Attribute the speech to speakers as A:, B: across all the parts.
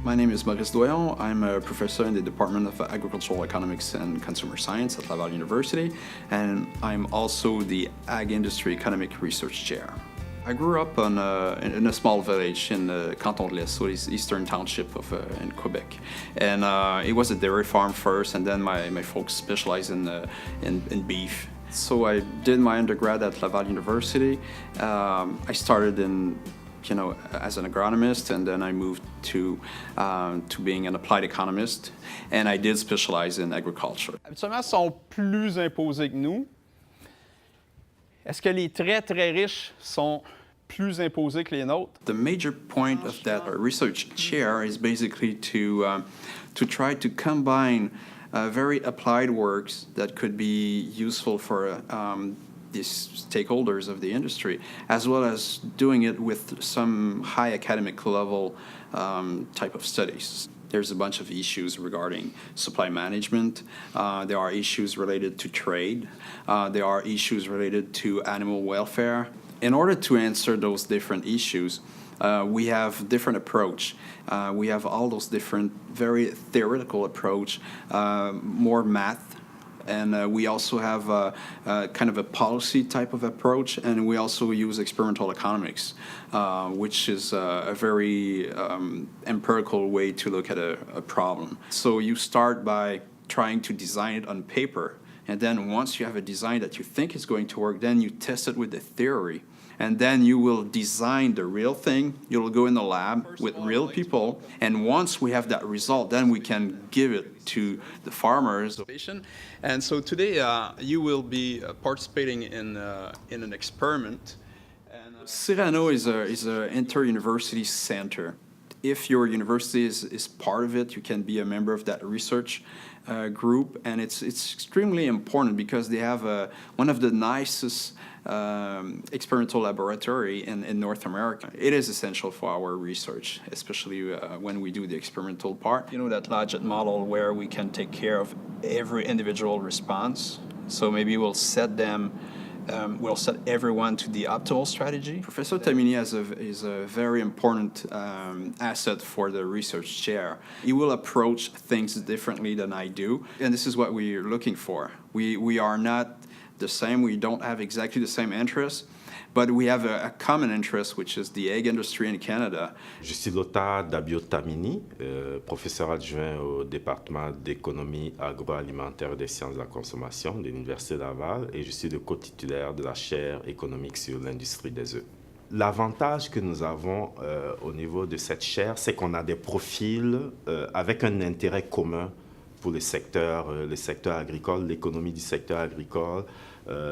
A: My name is Doyon. I'm a professor in the Department of Agricultural Economics and Consumer Science at Laval University, and I'm also the Ag Industry Economic Research Chair. I grew up in a small village in the Canton de l'Est, so it's Eastern Township in Quebec. And it was a dairy farm first, and then my folks specialized in beef. So I did my undergrad at Laval University. I started as an agronomist, and then I moved to being an applied economist, and I did specialize in agriculture.
B: Habituellement, sont plus imposés que nous. Est-ce que les très, très riches sont plus imposés que les nôtres?
A: The major point of that research chair is basically to try to combine very applied works that could be useful for these stakeholders of the industry, as well as doing it with some high academic level type of studies. There's a bunch of issues regarding supply management. There are issues related to trade. There are issues related to animal welfare. In order to answer those different issues, we have different approach. We have all those different, very theoretical approach, more math. And we also have kind of a policy type of approach, and we also use experimental economics, which is a very empirical way to look at a problem. So you start by trying to design it on paper, and then once you have a design that you think is going to work, then you test it with the theory. And then you will design the real thing. You'll go in the lab with real people. And once we have that result, then we can give it to the farmers.
B: And so today you will be participating in an experiment.
A: Cyrano is an inter-university center. If your university is part of it, you can be a member of that research group, and it's extremely important because they have one of the nicest experimental laboratory in North America. It is essential for our research, especially when we do the experimental part. You know, that logit model where we can take care of every individual response. So maybe we'll set everyone to the optimal strategy. Professor Tamini is a very important asset for the research chair. He will approach things differently than I do, and this is what we are looking for. We are not the same, we don't have exactly the same interests, but we have a common interest, which is the egg industry in Canada.
C: Je suis l'auteur d'Abio Tamini, professeur adjoint au département d'économie agroalimentaire et des sciences de la consommation de l'Université Laval, et je suis le co-titulaire de la chaire économique sur l'industrie des œufs. L'avantage que nous avons au niveau de cette chaire, c'est qu'on a des profils avec un intérêt commun pour les secteurs agricoles, l'économie du secteur agricole,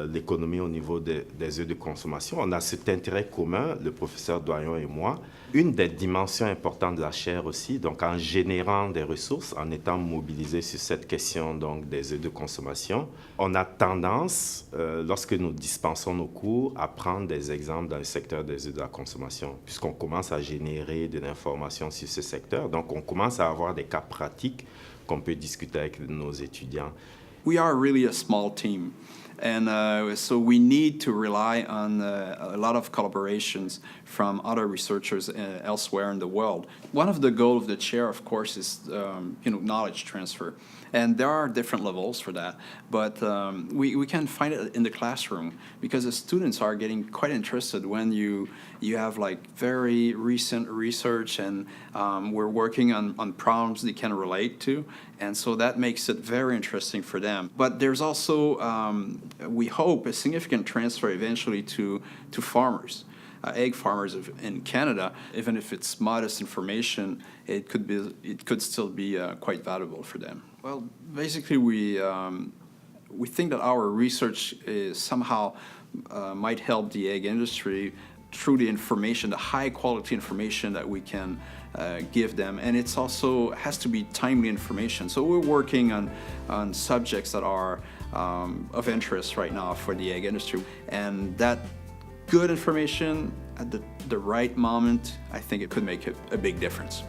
C: l'économie au niveau des œufs de consommation. On a cet intérêt commun, le professeur Doyon et moi. Une des dimensions importantes de la chaire aussi, donc en générant des ressources, en étant mobilisé sur cette question donc, des œufs de consommation, on a tendance, lorsque nous dispensons nos cours, à prendre des exemples dans le secteur des œufs de la consommation, puisqu'on commence à générer de l'information sur ce secteur. Donc, on commence à avoir des cas pratiques qu'on peut discuter avec nos étudiants.
A: We are really a small team, and so we need to rely on a lot of collaborations from other researchers elsewhere in the world. One of the goals of the chair, of course, is knowledge transfer, and there are different levels for that. But we can find it in the classroom because the students are getting quite interested when you have like very recent research, and we're working on problems they can relate to, and so that makes it very interesting for them. But there's also, we hope, a significant transfer eventually to farmers. Egg farmers in Canada, even if it's modest information, it could still be quite valuable for them. Well, basically, we think that our research is somehow might help the egg industry through the information, the high quality information that we can give them, and it's also has to be timely information. So we're working on subjects that are of interest right now for the egg industry, and that good information at the right moment, I think it could make a big difference.